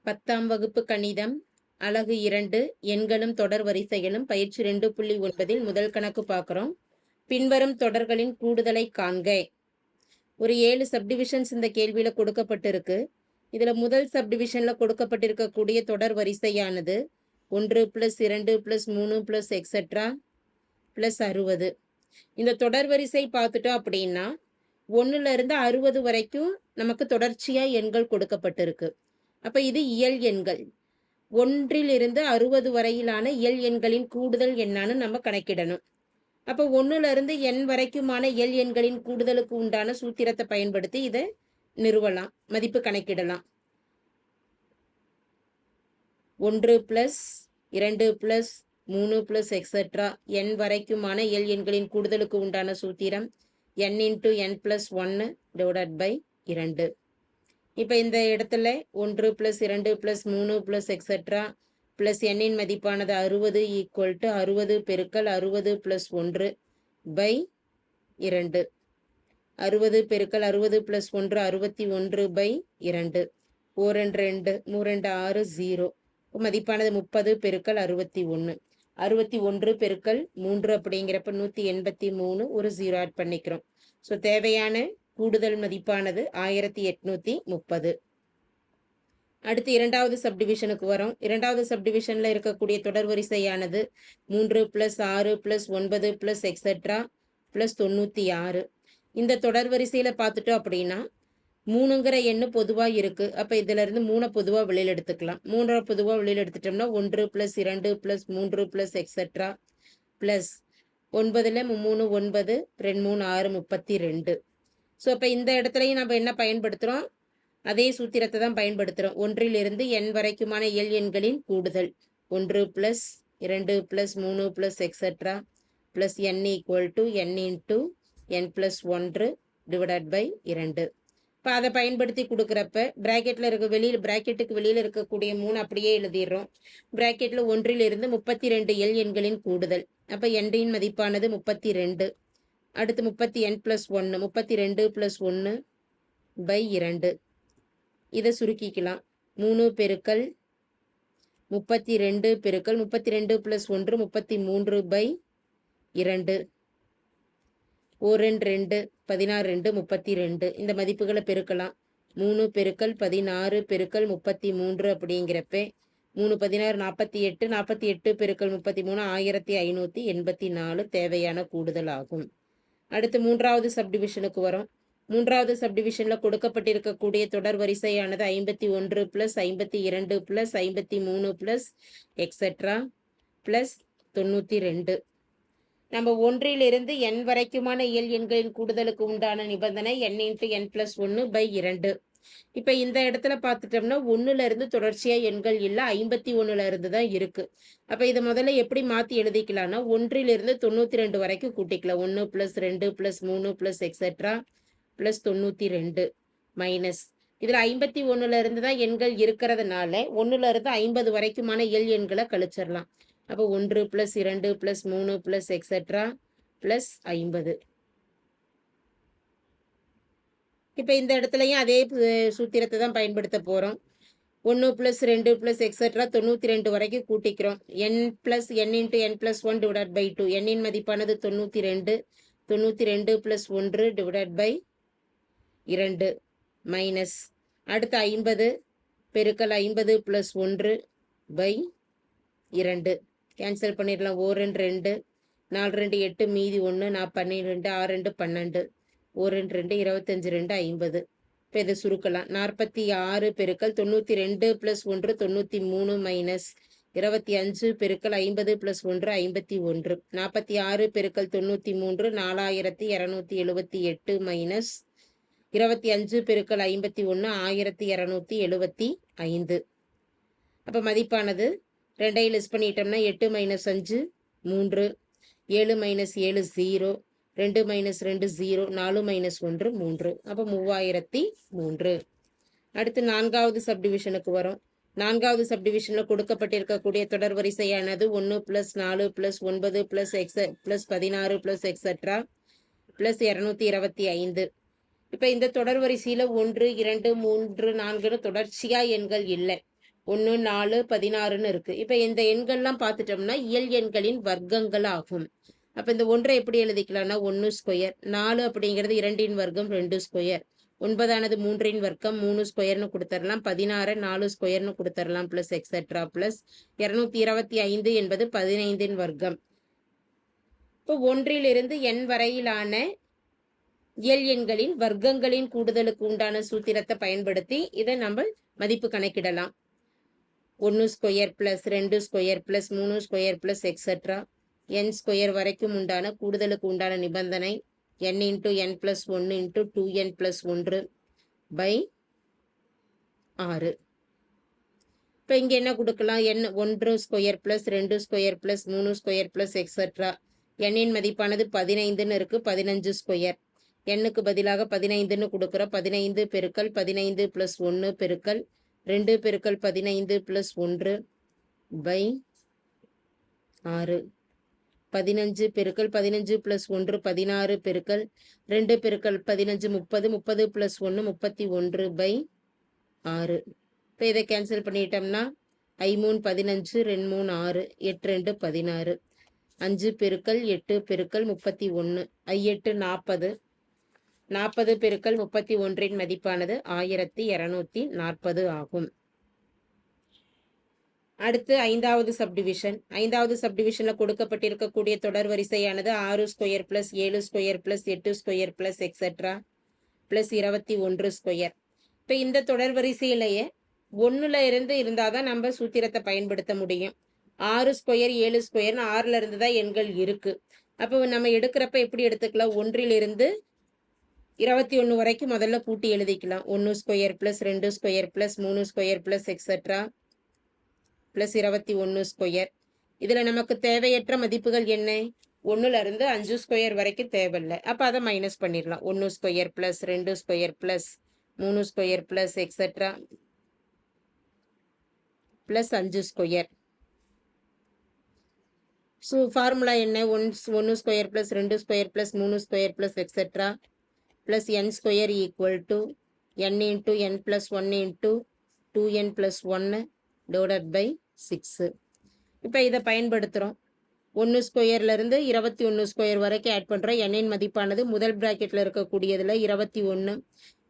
10ஆம் வகுப்பு கணிதம் அலகு 2 எண்களும் தொடர் வரிசைகளும் பயிற்சி 2.9 முதல் கணக்கு பார்க்குறோம். பின்வரும் தொடர்களின் கூடுதலை காண்க. ஒரு 7 சப்டிவிஷன்ஸ் இந்த கேள்வியில கொடுக்கப்பட்டிருக்கு. இதுல முதல் சப்டிவிஷன்ல கொடுக்கப்பட்டிருக்கக்கூடிய தொடர் வரிசையானது 1 + 2 + 3 + எக்ஸெட்ரா +60. இந்த தொடர் வரிசை பார்த்துட்டோம் அப்படின்னா 1ல இருந்து 60 வரைக்கும் நமக்கு தொடர்ச்சியா எண்கள் கொடுக்கப்பட்டிருக்கு. அப்ப இது இயல் எண்கள். 1லிருந்து 60 வரையிலான இயல் எண்களின் கூடுதல் எண்ணான்னு நம்ம கணக்கிடணும். அப்ப 1ல இருந்து n வரைக்குமான இயல் எண்களின் கூடுதலுக்கு உண்டான சூத்திரத்தை பயன்படுத்தி இதை நிறுவலாம், மதிப்பு கணக்கிடலாம். 1 + 2 + 3 + எக்ஸெட்ரா n வரைக்குமான இயல் எண்களின் கூடுதலுக்கு உண்டான சூத்திரம் n × n + 1 / 2. இப்போ இந்த இடத்துல 1 + 2 + 3 + எக்ஸெட்ரா ப்ளஸ் n மதிப்பானது 60 = 60 × 60 + 1 / 2. 60 × 60 + 1 61 / 2. 4 2 3 2 6 0. மதிப்பானது 30 × 61. 61 × 3 அப்படிங்கிறப்ப 183. ஒரு 0 ஆட் பண்ணிக்கிறோம். ஸோ தேவையான கூடுதல் மதிப்பானது 1830. அடுத்து இரண்டாவது சப்டிவிஷனுக்கு வரும். இரண்டாவது சப்டிவிஷன்ல இருக்கக்கூடிய தொடர் வரிசையானது 3 + 6 + 9 + எக்ஸெட்ரா +96. இந்த தொடர் வரிசையில பார்த்துட்டோம் அப்படின்னா 3ங்கிற எண்ணு பொதுவா இருக்கு. அப்ப இதுல இருந்து 3 பொதுவா வெளியில எடுத்துக்கலாம். 3 பொதுவா வெளியில எடுத்துட்டோம்னா 1 + 2 + 3 + எக்ஸெட்ரா ப்ளஸ் 9ல 3 9 2 3 6 32. ஸோ அப்போ இந்த இடத்துலையும் நம்ம என்ன பயன்படுத்துகிறோம், அதே சூத்திரத்தை தான் பயன்படுத்துகிறோம். 1லிருந்து n வரைக்குமான இயல் எண்களின் கூடுதல் 1 + 2 + 3 + etcetera plus n = n × n + 1 / 2. இப்போ அதை பயன்படுத்தி கொடுக்குறப்ப பிராக்கெட்டுக்கு வெளியில் இருக்கக்கூடிய 3 அப்படியே எழுதிடுறோம். பிராக்கெட்டில் 1லிருந்து 32 இயல் எண்களின் கூடுதல். அப்போ n மதிப்பானது 32. அடுத்து 30n + 1 32 + 1 / 2. இதை சுருக்கிக்கலாம். 3 × 32 × 32 + 1 33 / 2. 4 2 16 2 32. இந்த மதிப்புகளை பெருக்கலாம். 3 × 16 × 33 அப்படிங்கிறப்ப 3 16 48 48 × 33 1584 தேவையான கூடுதல் ஆகும். அடுத்து மூன்றாவது சப்டிவிஷனுக்கு வரும். மூன்றாவது சப்டிவிஷன்ல கொடுக்கப்பட்டிருக்கக்கூடிய தொடர் வரிசையானது 51 + 52 + 53 + எக்ஸெட்ரா +92. நம்ம 1லிருந்து n வரைக்குமான இயல் எண்களின் கூடுதலுக்கு உண்டான நிபந்தனை n × n + 1 / 2. இப்போ இந்த இடத்துல பார்த்துட்டோம்னா 1ல இருந்து தொடர்ச்சியா எண்கள் இல்லை, 51ல இருந்து தான் இருக்கு. அப்போ இதை முதல்ல எப்படி மாற்றி எழுதிக்கலாம்னா 1லிருந்து 92 வரைக்கும் கூட்டிக்கலாம். 1 + 2 + 3 + எக்ஸெட்ரா +92 மைனஸ் இதில் 51ல இருந்து தான் எண்கள் இருக்கிறதுனால 1ல இருந்து 50 வரைக்குமான இயல் எண்களை கழிச்சிடலாம். அப்போ 1 + 2 + 3 + எக்ஸெட்ரா +50. இப்போ இந்த இடத்துலையும் அதே சூத்திரத்தை தான் பயன்படுத்த போகிறோம். 1 + 2 + எக்ஸெட்ரா 92 வரைக்கும் கூட்டிக்கிறோம். n + n × n + 1 / 2. n மதிப்பானது 92. 92 + 1 / 2 மைனஸ் அடுத்து 50 × 50 + 1 / 2. கேன்சல் பண்ணிடலாம். 4 2 4 2 8 மீதி 1 12 6 2 12 1 2 25 2 50. இப்போ இதை சுருக்கலாம். 46 × 92 + 1 93 மைனஸ் 25 × 50 + 1 51. 46 × 93 4278 மைனஸ் 25 × 51 1275. அப்போ மதிப்பானது 2ஐ லெஸ் பண்ணிட்டோம்னா 8 - 5 3 7 - 7 0 2 - 2 0 4 - 1 3. அப்போ 3003. அடுத்து நான்காவது சப்டிவிஷனுக்கு வரும். நான்காவது சப்டிவிஷனில் கொடுக்கப்பட்டிருக்கக்கூடிய தொடர் வரிசையானது 1 + 4 + 9 + 16 + எக்ஸெட்ரா +225. இப்போ இந்த தொடர் வரிசையில் 1 2 3 4 தொடர்ச்சியா எண்கள் இல்லை. 1 4 16ன்னு இருக்கு. இப்போ இந்த எண்கள்லாம் பார்த்துட்டோம்னா இயல் எண்களின் வர்க்கங்கள் ஆகும். அப்போ இந்த 1 எப்படி எழுதிக்கலாம்னா 1 ஸ்கொயர், 4 அப்படிங்கிறது 2ன் வர்க்கம் 2 ஸ்கொயர், 9ஆனது 3ன் வர்க்கம் 3 ஸ்கொயர்னு கொடுத்துடலாம், 16 4 ஸ்கொயர்னு கொடுத்துடலாம், பிளஸ் எக்ஸெட்ரா பிளஸ் 225 என்பது 15ன் வர்க்கம். இப்போ 1லிருந்து n வரையிலான இயல் எண்களின் வர்க்கங்களின் கூடுதலுக்கு உண்டான சூத்திரத்தை பயன்படுத்தி இதை நம்ம மதிப்பு கணக்கிடலாம். 1 square plus 2 square plus 3 square plus etcetera n square வரைக்கும் உண்டான கூடுதலுக்கு உண்டான நிபந்தனை n into n plus 1 into 2n plus 1 by 6. இப்போ இங்கே என்ன கொடுக்கலாம்? n 1 square plus 2 square plus 3 square plus etcetera n-இன் மதிப்பானது 15ன்னு இருக்கு, 15 ஸ்கொயர், n-க்கு பதிலாக 15ன்னு கொடுக்குறோம். 15 பெருக்கல் 15 பிளஸ் 1 பெருக்கல் 2 பெருக்கல் 15 பிளஸ் 1 பை 6. 15 பெருக்கல் 15 பிளஸ் 1 16 பெருக்கல் 2 பெருக்கல் 15 30, 30 பிளஸ் 1 31 பை 6. இப்போ இதை கேன்சல் பண்ணிட்டோம்னா 5 3 15 2 3 6 8 2 16, 5 பெருக்கல் 8 பெருக்கல் 31, 8 40, 40 பெருக்கல் 31ன் மதிப்பானது 1240 ஆகும். அடுத்து 5வது சப்டிவிஷன். 5வது சப்டிவிஷனில் கொடுக்கப்பட்டிருக்கக்கூடிய தொடர் வரிசையானது 6 square plus 7 square plus 8 square plus etcetera plus 21 square. இப்போ இந்த தொடர் வரிசையிலேயே 1ல் இருந்து இருந்தால் தான் நம்ம சூத்திரத்தை பயன்படுத்த முடியும். 6 ஸ்கொயர் 7 ஸ்கொயர்னு 6ல் இருந்து தான் எண்கள் இருக்கு. அப்போ நம்ம எடுக்கிறப்ப எப்படி எடுத்துக்கலாம்? 1லிருந்து 21 வரைக்கும் முதல்ல கூட்டி எழுதிக்கலாம். 1 square plus 2 square plus 3 square plus etcetera plus 21 square. இதில் நமக்கு தேவையற்ற மதிப்புகள் என்ன? 1லிருந்து 5 ஸ்கொயர் வரைக்கும் தேவையில்லை. அப்போ அதை மைனஸ் பண்ணிடலாம். 1 square plus 2 square plus 3 square plus etcetera plus 5 square. So formula என்ன? 1 square plus 2 square plus 3 square plus etcetera plus n square equal to n into n plus 1 into 2n plus 1 divided by 6. இப்போ இதை பயன்படுத்துகிறோம். 1 ஸ்கொயர்லேருந்து 21 square வரைக்கும் add பண்ணுறோம். n-இன் மதிப்பானது முதல் ப்ராக்கெட்டில் இருக்கக்கூடியதில் 21,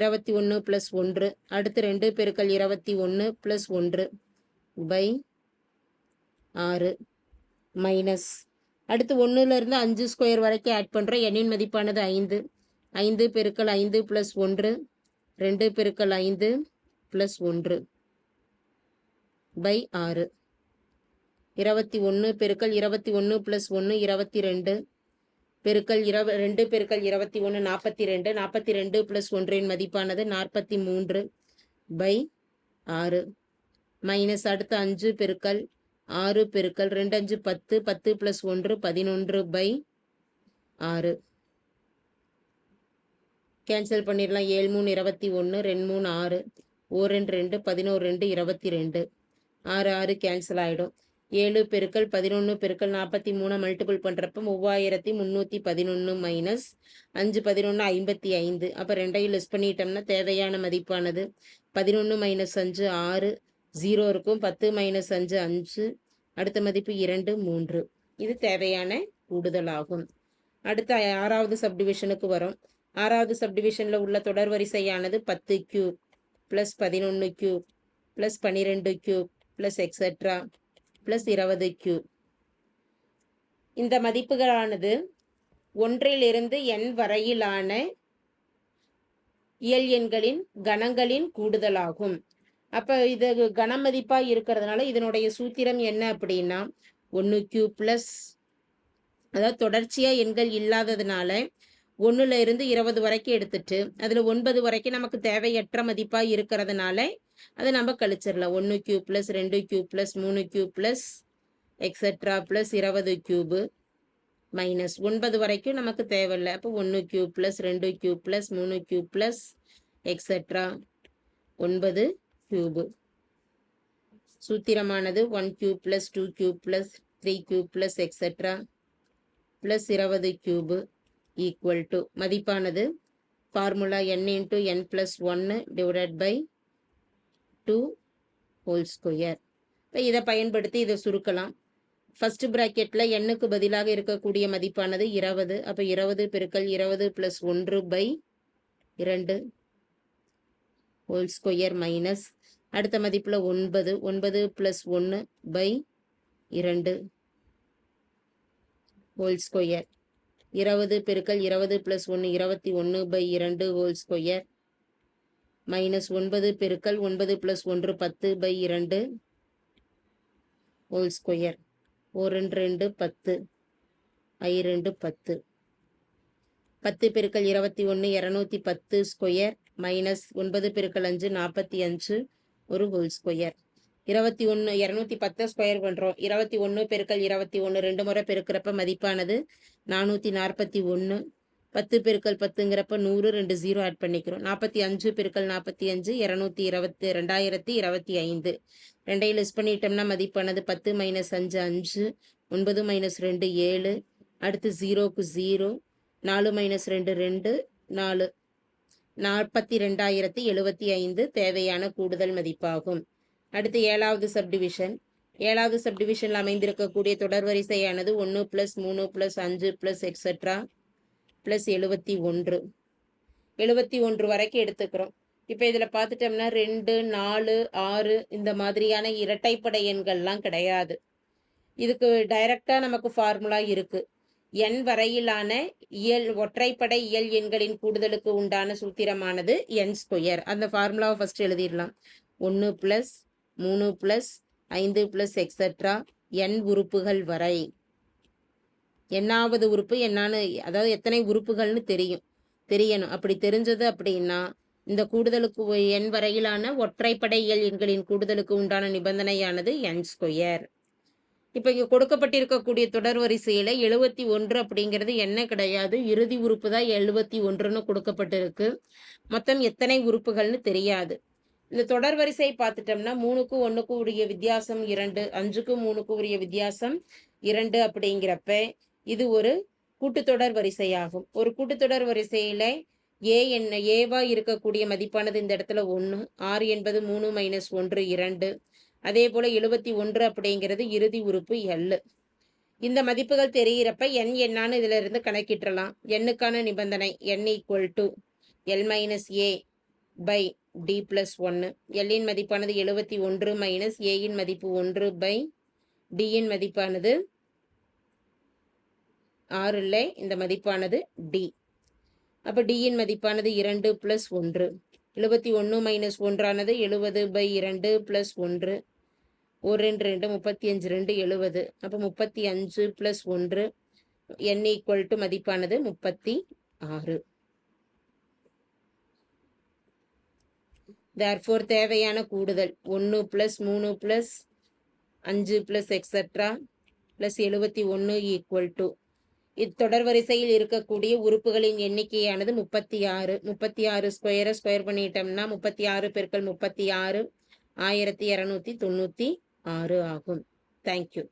21 plus 1, அடுத்து 2 பெருக்கல் 21 ப்ளஸ் 1 பை 6 மைனஸ், அடுத்து 1லிருந்து 5 ஸ்கொயர் வரைக்கும் ஆட் பண்ணுறோம். n-இன் மதிப்பானது 5, 5 பெருக்கல் 5 ப்ளஸ் 1, 2 பெருக்கல் 5 ப்ளஸ் 1 பை 6. 21 பெருக்கல் 21 ப்ளஸ் 1 22 பெருக்கல் 2 பெருக்கல் 21 42, 42 ப்ளஸ் 1-இன் மதிப்பானது 43 பை 6 மைனஸ், அடுத்து 5 பெருக்கல் 6 பெருக்கல் 2 5 10, 10 ப்ளஸ் 1 11 பை 6. கேன்சல் பண்ணிடலாம். 7 3 21, 2 3 6, 1 2 11 2 22, 6 6 கேன்சல் ஆகிடும். 7 பெருக்கல் 11 பெருக்கல் 43 மல்டிபிள் பண்ணுறப்ப 3311 மைனஸ் 5 11 55. அப்போ 2ஐயும் லெஸ் பண்ணிட்டோம்னா தேவையான மதிப்பானது 11 மைனஸ் 5 6, 0 இருக்கும். 10 மைனஸ் 5 5, அடுத்த மதிப்பு 2 3. இது தேவையான கூடுதலாகும். அடுத்த 6வது சப்டிவிஷனுக்கு வரும். 6வது சப்டிவிஷனில் உள்ள தொடர் வரிசையானது 10 cube plus 11 cube plus 12 cube plus etcetera plus 20 cube. இந்த மதிப்புகளானது 1லிருந்து n வரையிலான இயல் எண்களின் கணங்களின் கூடுதலாகும். அப்போ இது கன மதிப்பாக இருக்கிறதுனால இதனுடைய சூத்திரம் என்ன அப்படின்னா 1 கியூப் ப்ளஸ், அதாவது தொடர்ச்சியாக எண்கள் இல்லாததுனால 1லிருந்து 20 வரைக்கும் எடுத்துட்டு அதில் 9 வரைக்கும் நமக்கு தேவையற்ற மதிப்பாக இருக்கிறதுனால அதை நம்ம கழிச்சிடலாம். 1 cube plus 2 cube plus 3 cube plus etcetera plus 20 cube minus 9 வரைக்கும் நமக்கு தேவையில்லை. அப்போ 1 cube plus 2 cube plus 3 cube plus etcetera 9 cube. சூத்திரமானது 1 cube plus 2 cube plus 3 cube plus etcetera plus 20 cube equal to மதிப்பானது formula n into n plus 1 divided by 2 whole square. இப்போ இதை பயன்படுத்தி இதை சுருக்கலாம். ஃபர்ஸ்ட் பிராக்கெட்டில் எண்ணுக்கு பதிலாக இருக்கக்கூடிய மதிப்பானது 20. அப்போ 20 பெருக்கல் 20 + 1/2 ஹோல் ஸ்கொயர் மைனஸ் அடுத்த மதிப்பில் 9 + 1/2 ஹோல் ஸ்கொயர். 20 பெருக்கல் 20 + 1 21/2 ஹோல் ஸ்கொயர் மைனஸ் 9 பெருக்கல் 9 + 1 10/2 ஹோல் ஸ்கொயர். 1 2 10 2 10 10 பெருக்கல் 21 210 ஸ்கொயர் மைனஸ் 9 பெருக்கல் 5 45 ஒரு ஹோல் ஸ்கொயர். 21 210 ஸ்கொயர் பண்ணுறோம். 21 பெருக்கல் 21 2 முறை பெருக்கிறப்ப மதிப்பானது 441. 10 பெருக்கல் 10ங்கிறப்ப 100 2 0 ஆட் பண்ணிக்கிறோம். 45 பெருக்கல் 45 2025. ரெண்டையும் லெஸ் பண்ணிட்டோம்னா மதிப்பானது 10 - 5 5 9 - 2 7 அடுத்து 0க்கு 0 4 - 2 2 4 42,075 தேவையான கூடுதல் மதிப்பாகும். அடுத்து 7வது சப்டிவிஷன். 7வது சப்டிவிஷனில் அமைந்திருக்கக்கூடிய தொடர் வரிசையானது 1 + 3 + 5 + எக்ஸெட்ரா + 71. 71 வரைக்கும் எடுத்துக்கிறோம். இப்போ இதில் பார்த்துட்டோம்னா 2 4 6 இந்த மாதிரியான இரட்டைப்படை எண்கள்லாம் கிடையாது. இதுக்கு டைரக்டாக நமக்கு ஃபார்முலா இருக்கு. எண் வரையிலான ஒற்றைப்படை இயல் எண்களின் கூடுதலுக்கு உண்டான சூத்திரமானது n ஸ்கொயர். அந்த ஃபார்முலாவை ஃபர்ஸ்ட் எழுதிடலாம். 1 + 3 + 5 + எக்ஸெட்ரா n உறுப்புகள் வரை. என்னாவது உறுப்பு என்னான்னு, அதாவது எத்தனை உறுப்புகள்னு தெரியணும். அப்படி தெரிஞ்சது அப்படின்னா இந்த கூடுதலுக்கு n வரையிலான ஒற்றைப்படை இயல் எண்களின் கூடுதலுக்கு உண்டான நிபந்தனையானது n ஸ்கொயர். இப்போ இங்கே கொடுக்கப்பட்டிருக்கக்கூடிய தொடர் வரிசையில் 71 அப்படிங்கிறது என்ன கிடையாது, இறுதி உறுப்பு தான் 71ன்னு கொடுக்கப்பட்டிருக்கு. மொத்தம் எத்தனை உறுப்புகள்னு தெரியாது. இந்த தொடர் வரிசை பார்த்துட்டோம்னா 3க்கு 1க்கு உரிய வித்தியாசம் 2, 5க்கு 3க்கு உரிய வித்தியாசம் 2 அப்படிங்கிறப்ப இது ஒரு கூட்டுத்தொடர் வரிசையாகும். ஒரு கூட்டுத்தொடர் வரிசையில ஏவா இருக்கக்கூடிய மதிப்பானது இந்த இடத்துல 1, 6 என்பது 3 - 1 2. அதே போல 71 அப்படிங்கிறது இறுதி உறுப்பு L. இந்த மதிப்புகள் தெரிகிறப்ப n என்னான்னு இதுல இருந்து கணக்கிட்டுலாம். எண்ணுக்கான நிபந்தனை n = L - A/d + 1. L இன் மதிப்பானது 71 மைனஸ் A இன் மதிப்பு 1/d இன் மதிப்பானது 6 இல்லை, இந்த மதிப்பானது d. அப்போ d இன் மதிப்பானது 2 + 1. 71 - 1 ஆனது 70/2 + 1. 1 2 2 35 2 70. அப்போ 35 + 1 n = மதிப்பானது 36. therefore தேவையான கூடுதல் 1 + 3 + 5 + எக்ஸெட்ரா + 71 = இத்தொடர் வரிசையில் இருக்கக்கூடிய உறுப்புகளின் எண்ணிக்கையானது 36. 36 ஸ்கொயர் பண்ணிட்டோம்னா 36 பெருக்கல் 36 1296 ஆகும். தேங்க்யூ.